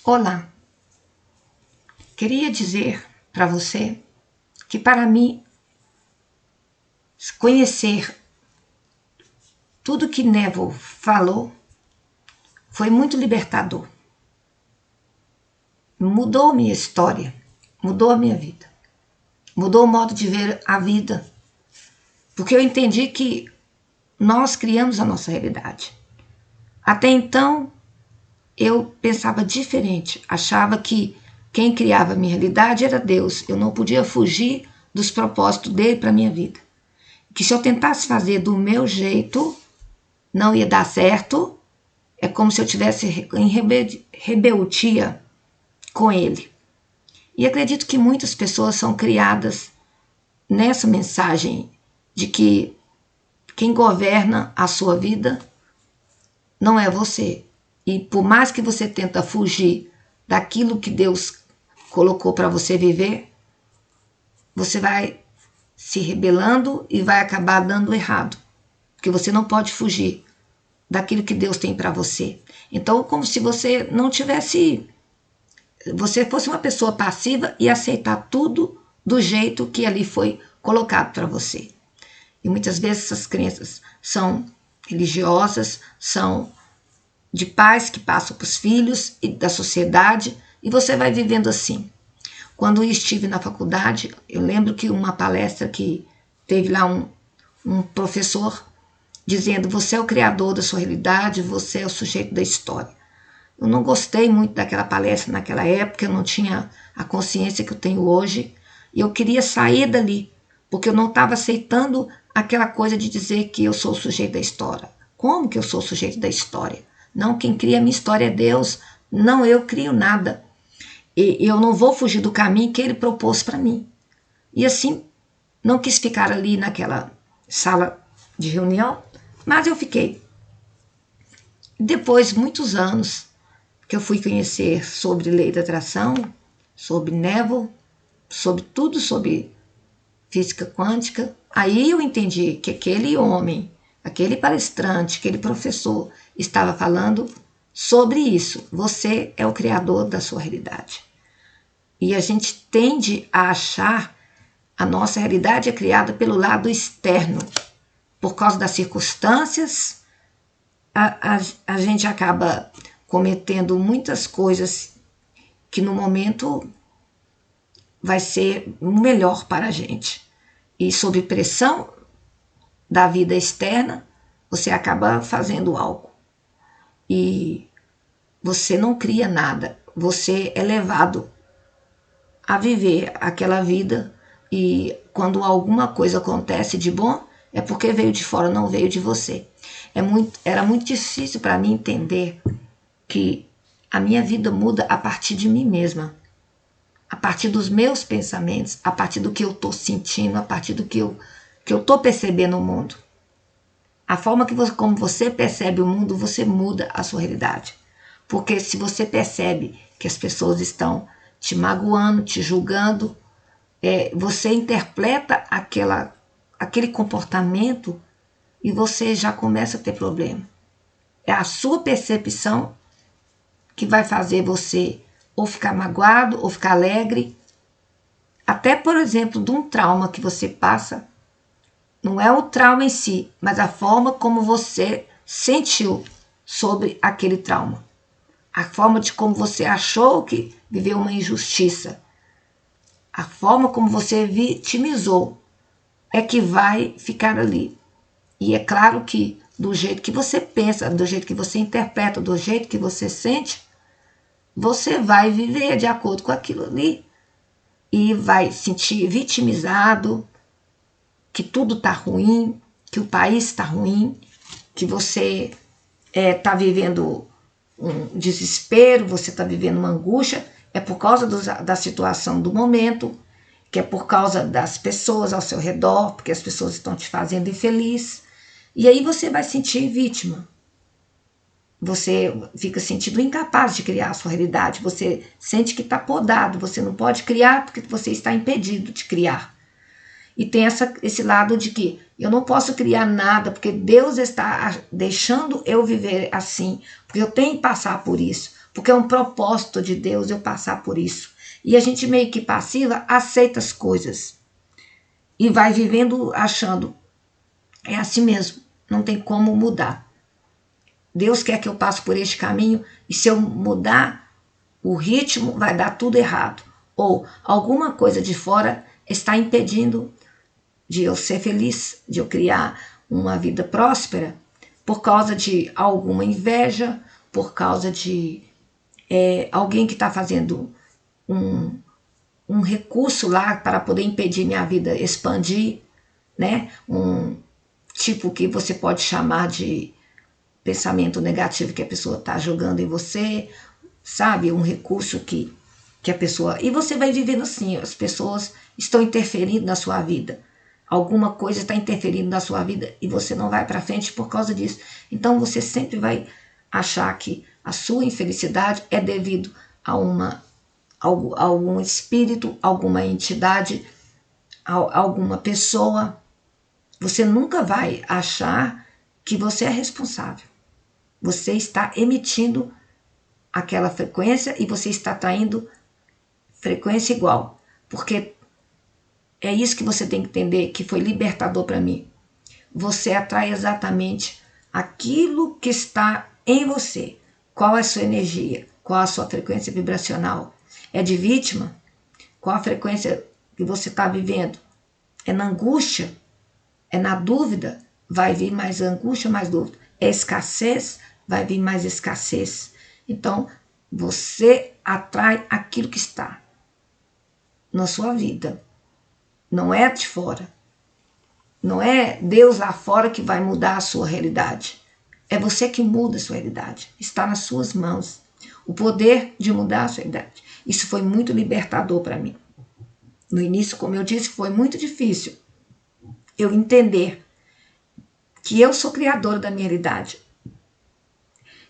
Olá, queria dizer para você que para mim conhecer tudo que Neville falou foi muito libertador. Mudou minha história, mudou a minha vida, mudou o modo de ver a vida, porque eu entendi que nós criamos a nossa realidade. Até então, eu pensava diferente, achava que quem criava a minha realidade era Deus. Eu não podia fugir dos propósitos dele para a minha vida. Que se eu tentasse fazer do meu jeito, não ia dar certo. É como se eu tivesse em rebeldia com ele. E acredito que muitas pessoas são criadas nessa mensagem de que quem governa a sua vida não é você. E por mais que você tenta fugir daquilo que Deus colocou para você viver, você vai se rebelando e vai acabar dando errado. Porque você não pode fugir daquilo que Deus tem para você. Então, como se você não tivesse... Você fosse uma pessoa passiva e aceitar tudo do jeito que ali foi colocado para você. E muitas vezes essas crenças são religiosas, são de pais que passam para os filhos e da sociedade, e você vai vivendo assim. Quando eu estive na faculdade, eu lembro que uma palestra que teve lá um professor dizendo: você é o criador da sua realidade, você é o sujeito da história. Eu não gostei muito daquela palestra naquela época, eu não tinha a consciência que eu tenho hoje, e eu queria sair dali, porque eu não estava aceitando aquela coisa de dizer que eu sou o sujeito da história. Como que eu sou o sujeito da história? Não, quem cria a minha história é Deus, não eu crio nada. E eu não vou fugir do caminho que ele propôs para mim. E assim, não quis ficar ali naquela sala de reunião, mas eu fiquei. Depois, muitos anos, que eu fui conhecer sobre lei da atração, sobre Neville, sobre tudo sobre física quântica, aí eu entendi que aquele homem, aquele palestrante, aquele professor estava falando sobre isso. Você é o criador da sua realidade. E a gente tende a achar a nossa realidade é criada pelo lado externo. Por causa das circunstâncias, a gente acaba cometendo muitas coisas que no momento vai ser melhor para a gente. E sob pressão da vida externa, você acaba fazendo algo. E você não cria nada, você é levado a viver aquela vida, e quando alguma coisa acontece de bom, é porque veio de fora, não veio de você. Era muito difícil para mim entender que a minha vida muda a partir de mim mesma, a partir dos meus pensamentos, a partir do que eu estou sentindo, a partir do que eu estou percebendo o mundo. A forma como você percebe o mundo, você muda a sua realidade. Porque se você percebe que as pessoas estão te magoando, te julgando, você interpreta aquele comportamento e você já começa a ter problema. É a sua percepção que vai fazer você ou ficar magoado, ou ficar alegre. Até, por exemplo, de um trauma que você passa, não é o trauma em si, mas a forma como você sentiu sobre aquele trauma. A forma de como você achou que viveu uma injustiça. A forma como você vitimizou é que vai ficar ali. E é claro que do jeito que você pensa, do jeito que você interpreta, do jeito que você sente, você vai viver de acordo com aquilo ali. E vai sentir vitimizado, que tudo está ruim, que o país está ruim, que você está vivendo um desespero, você está vivendo uma angústia, é por causa da situação do momento, que é por causa das pessoas ao seu redor, porque as pessoas estão te fazendo infeliz. E aí você vai sentir vítima. Você fica sentindo incapaz de criar a sua realidade, você sente que está podado, você não pode criar porque você está impedido de criar. E tem esse lado de que eu não posso criar nada porque Deus está deixando eu viver assim, porque eu tenho que passar por isso, porque é um propósito de Deus eu passar por isso. E a gente meio que passiva aceita as coisas e vai vivendo achando, é assim mesmo, não tem como mudar. Deus quer que eu passe por este caminho e se eu mudar o ritmo vai dar tudo errado. Ou alguma coisa de fora está impedindo de eu ser feliz, de eu criar uma vida próspera, por causa de alguma inveja, por causa de alguém que está fazendo um recurso lá para poder impedir minha vida expandir, né? Um tipo que você pode chamar de pensamento negativo que a pessoa está jogando em você, sabe? Um recurso que a pessoa... E você vai vivendo assim, as pessoas estão interferindo na sua vida. Alguma coisa está interferindo na sua vida e você não vai para frente por causa disso. Então você sempre vai achar que a sua infelicidade é devido a algum espírito, alguma entidade, alguma pessoa. Você nunca vai achar que você é responsável. Você está emitindo aquela frequência e você está atraindo frequência igual. Porque é isso que você tem que entender, que foi libertador para mim. Você atrai exatamente aquilo que está em você. Qual é a sua energia? Qual a sua frequência vibracional? É de vítima? Qual a frequência que você está vivendo? É na angústia? É na dúvida? Vai vir mais angústia, mais dúvida. É escassez? Vai vir mais escassez. Então, você atrai aquilo que está na sua vida. Não é de fora. Não é Deus lá fora que vai mudar a sua realidade. É você que muda a sua realidade. Está nas suas mãos. O poder de mudar a sua realidade. Isso foi muito libertador para mim. No início, como eu disse, foi muito difícil eu entender que eu sou criadora da minha realidade.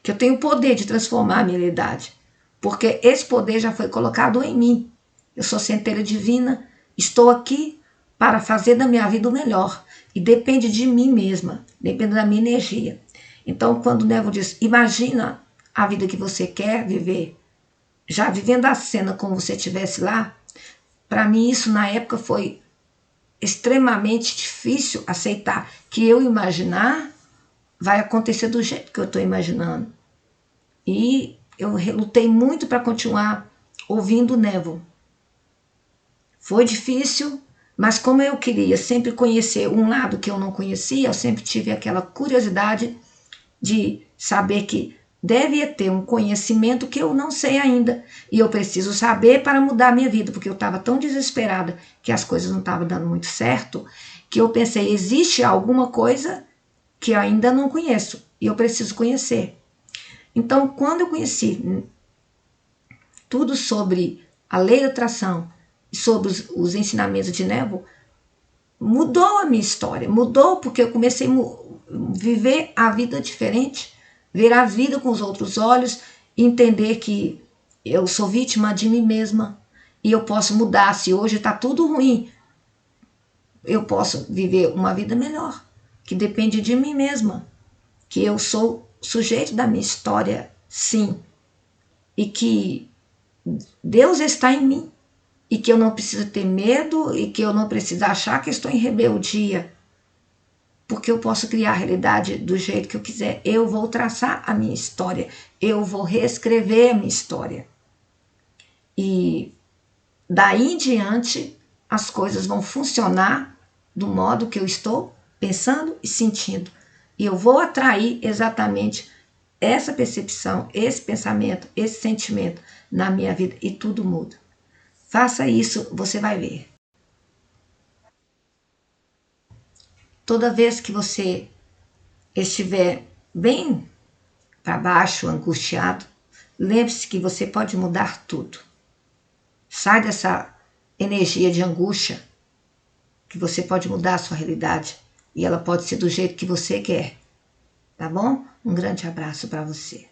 Que eu tenho o poder de transformar a minha realidade. Porque esse poder já foi colocado em mim. Eu sou centelha divina, estou aqui para fazer da minha vida o melhor. E depende de mim mesma, depende da minha energia. Então, quando o Neville diz, imagina a vida que você quer viver, já vivendo a cena como você estivesse lá, para mim isso na época foi extremamente difícil aceitar que eu imaginar vai acontecer do jeito que eu estou imaginando. E eu lutei muito para continuar ouvindo o Neville. Foi difícil, mas como eu queria sempre conhecer um lado que eu não conhecia, eu sempre tive aquela curiosidade de saber que devia ter um conhecimento que eu não sei ainda. E eu preciso saber para mudar a minha vida, porque eu estava tão desesperada que as coisas não estavam dando muito certo, que eu pensei, existe alguma coisa que eu ainda não conheço e eu preciso conhecer. Então, quando eu conheci tudo sobre a lei da atração e sobre os ensinamentos de Neville, mudou a minha história. Mudou porque eu comecei a viver a vida diferente, ver a vida com os outros olhos, entender que eu sou vítima de mim mesma e eu posso mudar. Se hoje está tudo ruim, eu posso viver uma vida melhor, que depende de mim mesma, que eu sou sujeito da minha história, sim, e que Deus está em mim, e que eu não preciso ter medo, e que eu não preciso achar que estou em rebeldia, porque eu posso criar a realidade do jeito que eu quiser. Eu vou traçar a minha história, eu vou reescrever a minha história. E daí em diante, as coisas vão funcionar do modo que eu estou pensando e sentindo. E eu vou atrair exatamente essa percepção, esse pensamento, esse sentimento na minha vida e tudo muda. Faça isso, você vai ver. Toda vez que você estiver bem para baixo, angustiado, lembre-se que você pode mudar tudo. Sai dessa energia de angústia, que você pode mudar a sua realidade e ela pode ser do jeito que você quer. Tá bom? Um grande abraço para você.